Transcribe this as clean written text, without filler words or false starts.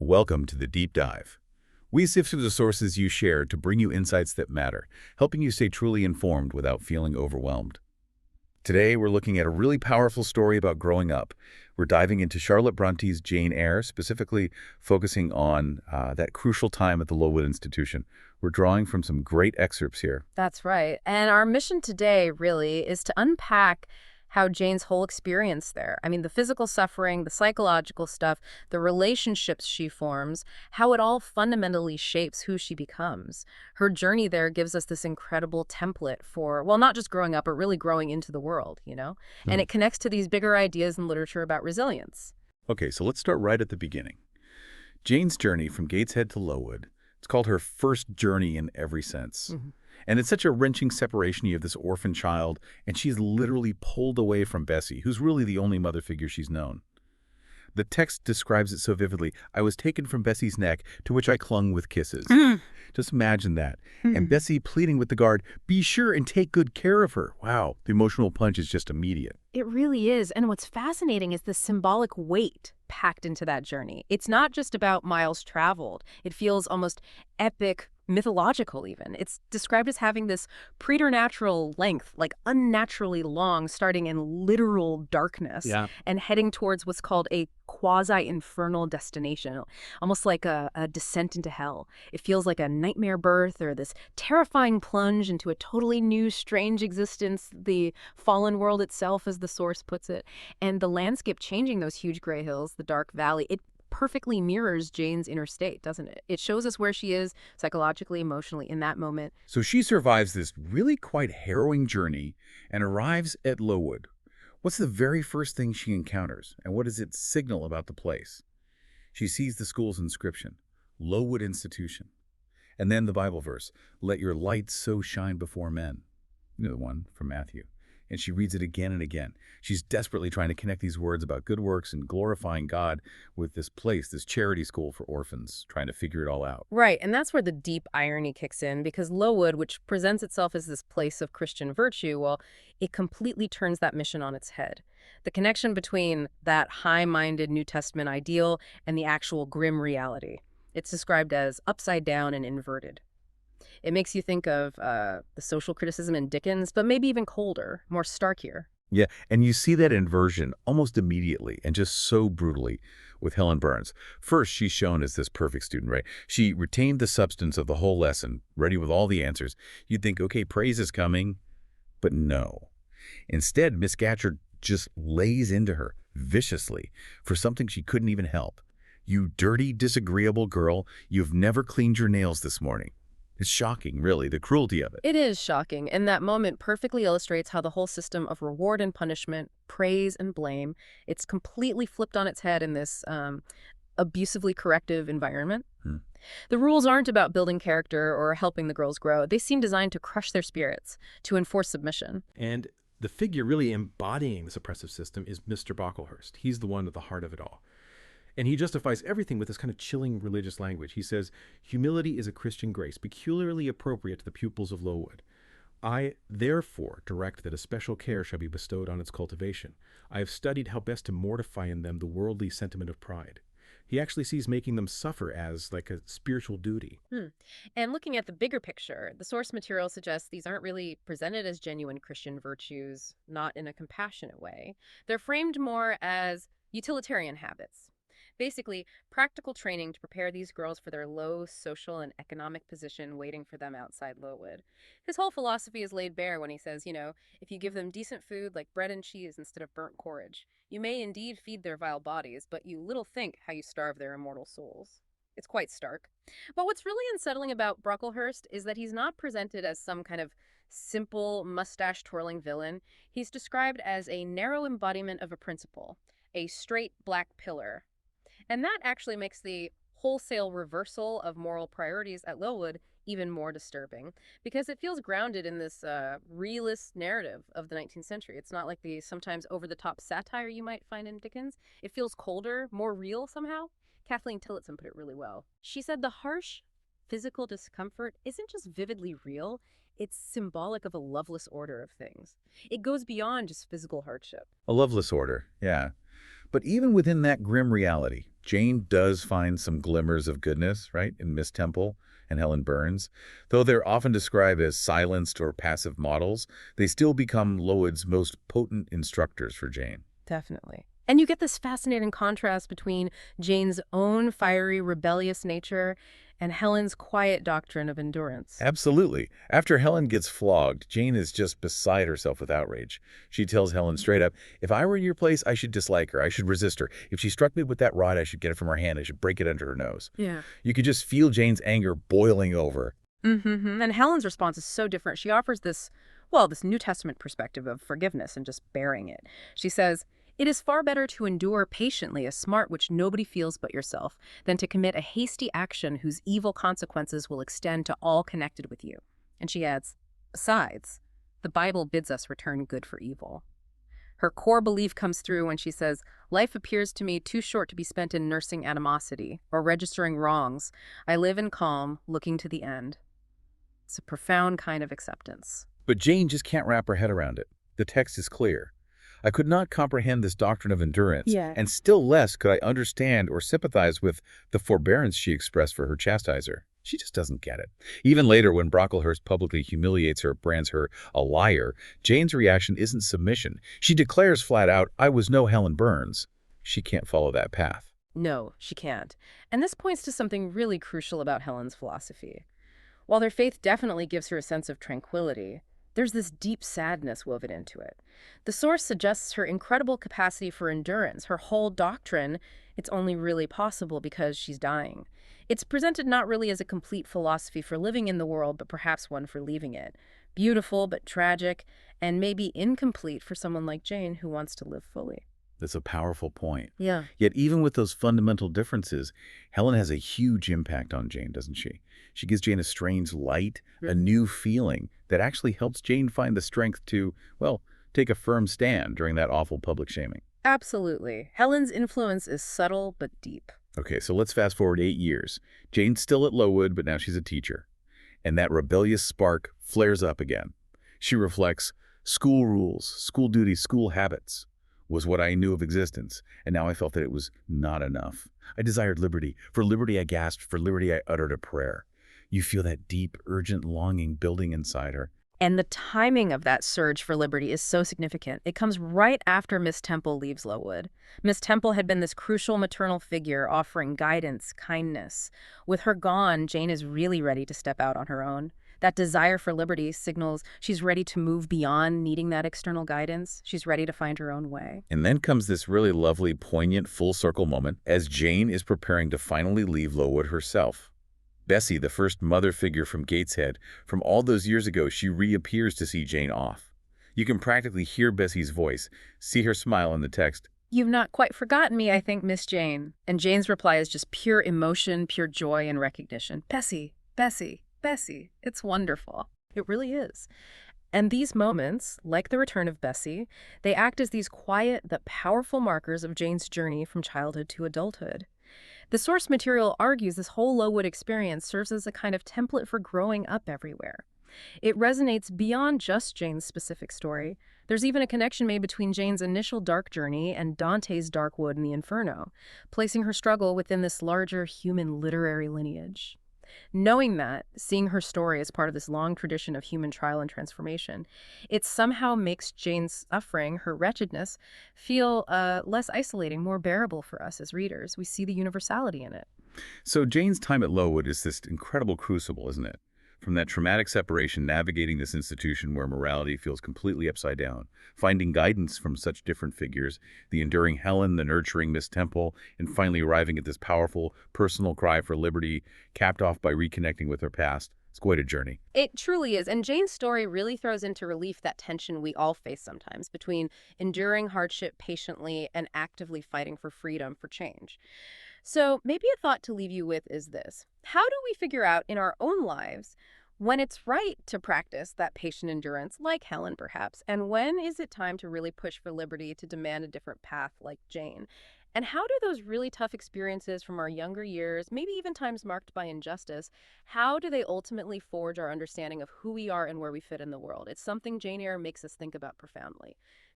Welcome to the Deep Dive. We sift through the sources you share to bring you insights that matter, helping you stay truly informed without feeling overwhelmed. Today, we're looking at a really powerful story about growing up. We're diving into Charlotte Bronte's Jane Eyre, specifically focusing on that crucial time at the Lowood Institution. We're drawing from some great excerpts here. That's right. And our mission today really is to unpack how Jane's whole experience there. I mean, the physical suffering, the psychological stuff, the relationships she forms, how it all fundamentally shapes who she becomes. Her journey there gives us this incredible template for, well, not just growing up, but really growing into the world, you know? And it connects to these bigger ideas in literature about resilience. Okay, so let's start right at the beginning. Jane's journey from Gateshead to Lowood, it's called her first journey in every sense. And it's such a wrenching separation. You have this orphan child, and she's literally pulled away from Bessie, who's really the only mother figure she's known. The text describes it so vividly. I was taken from Bessie's neck, to which I clung with kisses. Just imagine that. And Bessie pleading with the guard, be sure and take good care of her. Wow, the emotional punch is just immediate. It really is. And what's fascinating is the symbolic weight packed into that journey. It's not just about miles traveled. It feels almost epic, mythological even. It's described as having this preternatural length, like unnaturally long, starting in literal darkness and heading towards what's called a quasi-infernal destination, almost like a descent into hell. It feels like a nightmare birth or this terrifying plunge into a totally new, strange existence, the fallen world itself, as the source puts it. And the landscape changing those huge gray hills, the dark valley, it perfectly mirrors Jane's inner state, doesn't it? It shows us where she is psychologically, emotionally in that moment. So she survives this really quite harrowing journey and arrives at Lowood. What's the very first thing she encounters, and what does it signal about the place? She sees the school's inscription, Lowood Institution. And then the Bible verse, let your light so shine before men. You know, the one from Matthew. And she reads it again and again. She's desperately trying to connect these words about good works and glorifying God with this place, this charity school for orphans, trying to figure it all out. Right, and that's where the deep irony kicks in, because Lowood, which presents itself as this place of Christian virtue, well, it completely turns that mission on its head. The connection between that high-minded New Testament ideal and the actual grim reality. It's described as upside down and inverted. It makes you think of the social criticism in Dickens, but maybe even colder, more stark here. Yeah, and you see that inversion almost immediately and just so brutally with Helen Burns. First, she's shown as this perfect student, right? She retained the substance of the whole lesson, ready with all the answers. You'd think, okay, praise is coming, but no. Instead, Miss Gatchard just lays into her viciously for something she couldn't even help. You dirty, disagreeable girl, you've never cleaned your nails this morning. It's shocking, really, the cruelty of it. It is shocking, and that moment perfectly illustrates how the whole system of reward and punishment, praise and blame, it's completely flipped on its head in this abusively corrective environment. The rules aren't about building character or helping the girls grow. They seem designed to crush their spirits, to enforce submission. And the figure really embodying this oppressive system is Mr. Brocklehurst. He's the one at the heart of it all. And he justifies everything with this kind of chilling religious language. He says, humility is a Christian grace, peculiarly appropriate to the pupils of Lowood. I, therefore, direct that a special care shall be bestowed on its cultivation. I have studied how best to mortify in them the worldly sentiment of pride. He actually sees making them suffer as like a spiritual duty. And looking at the bigger picture, the source material suggests these aren't really presented as genuine Christian virtues, not in a compassionate way. They're framed more as utilitarian habits. Basically, practical training to prepare these girls for their low social and economic position waiting for them outside Lowood. His whole philosophy is laid bare when he says, you know, if you give them decent food like bread and cheese instead of burnt porridge, you may indeed feed their vile bodies, but you little think how you starve their immortal souls. It's quite stark. But what's really unsettling about Brocklehurst is that he's not presented as some kind of simple, mustache-twirling villain. He's described as a narrow embodiment of a principle, a straight black pillar. And that actually makes the wholesale reversal of moral priorities at Lowood even more disturbing, because it feels grounded in this realist narrative of the 19th century. It's not like the sometimes over-the-top satire you might find in Dickens. It feels colder, more real somehow. Kathleen Tillotson put it really well. She said the harsh physical discomfort isn't just vividly real, it's symbolic of a loveless order of things. It goes beyond just physical hardship. A loveless order, yeah. But even within that grim reality, Jane does find some glimmers of goodness, right, in Miss Temple and Helen Burns. Though they're often described as silenced or passive models, they still become Lowood's most potent instructors for Jane. Definitely. And you get this fascinating contrast between Jane's own fiery, rebellious nature and Helen's quiet doctrine of endurance. Absolutely. After Helen gets flogged, Jane is just beside herself with outrage. She tells Helen straight up, if I were in your place, I should dislike her. I should resist her. If she struck me with that rod, I should get it from her hand. I should break it under her nose. Yeah. You could just feel Jane's anger boiling over. And Helen's response is so different. She offers this New Testament perspective of forgiveness and just bearing it. She says, it is far better to endure patiently a smart which nobody feels but yourself than to commit a hasty action whose evil consequences will extend to all connected with you. And she adds, besides, the Bible bids us return good for evil. Her core belief comes through when she says, life appears to me too short to be spent in nursing animosity or registering wrongs. I live in calm, looking to the end. It's a profound kind of acceptance. But Jane just can't wrap her head around it. The text is clear. I could not comprehend this doctrine of endurance, and still less could I understand or sympathize with the forbearance she expressed for her chastiser. She just doesn't get it. Even later, when Brocklehurst publicly humiliates her, brands her a liar, Jane's reaction isn't submission. She declares flat out, I was no Helen Burns. She can't follow that path. No, she can't. And this points to something really crucial about Helen's philosophy. While their faith definitely gives her a sense of tranquility, there's this deep sadness woven into it. The source suggests her incredible capacity for endurance, her whole doctrine. It's only really possible because she's dying. It's presented not really as a complete philosophy for living in the world, but perhaps one for leaving it. Beautiful but tragic, and maybe incomplete for someone like Jane who wants to live fully. That's a powerful point. Yeah. Yet even with those fundamental differences, Helen has a huge impact on Jane, doesn't she? She gives Jane a strange light, a new feeling that actually helps Jane find the strength to, well, take a firm stand during that awful public shaming. Absolutely. Helen's influence is subtle but deep. Okay, so let's fast forward 8 years. Jane's still at Lowood, but now she's a teacher. And that rebellious spark flares up again. She reflects, school rules, school duties, school habits was what I knew of existence, and now I felt that it was not enough. I desired liberty. For liberty I gasped, for liberty I uttered a prayer. You feel that deep, urgent longing building inside her. And the timing of that surge for liberty is so significant. It comes right after Miss Temple leaves Lowood. Miss Temple had been this crucial maternal figure offering guidance, kindness. With her gone, Jane is really ready to step out on her own. That desire for liberty signals she's ready to move beyond needing that external guidance. She's ready to find her own way. And then comes this really lovely, poignant, full-circle moment as Jane is preparing to finally leave Lowood herself. Bessie, the first mother figure from Gateshead, from all those years ago, she reappears to see Jane off. You can practically hear Bessie's voice, see her smile in the text. You've not quite forgotten me, I think, Miss Jane. And Jane's reply is just pure emotion, pure joy and recognition. Bessie, Bessie, Bessie. It's wonderful. It really is. And these moments, like the return of Bessie, they act as these quiet but powerful markers of Jane's journey from childhood to adulthood. The source material argues this whole Lowood experience serves as a kind of template for growing up everywhere. It resonates beyond just Jane's specific story. There's even a connection made between Jane's initial dark journey and Dante's dark wood in the Inferno, placing her struggle within this larger human literary lineage. Knowing that, seeing her story as part of this long tradition of human trial and transformation, it somehow makes Jane's suffering, her wretchedness, feel less isolating, more bearable for us as readers. We see the universality in it. So Jane's time at Lowood is this incredible crucible, isn't it? From that traumatic separation, navigating this institution where morality feels completely upside down, finding guidance from such different figures, the enduring Helen, the nurturing Miss Temple, and finally arriving at this powerful personal cry for liberty, capped off by reconnecting with her past. It's quite a journey. It truly is. And Jane's story really throws into relief that tension we all face sometimes between enduring hardship patiently and actively fighting for freedom, for change. So maybe a thought to leave you with is this. How do we figure out in our own lives when it's right to practice that patient endurance, like Helen perhaps, and when is it time to really push for liberty, to demand a different path like Jane? And how do those really tough experiences from our younger years, maybe even times marked by injustice, how do they ultimately forge our understanding of who we are and where we fit in the world? It's something Jane Eyre makes us think about profoundly.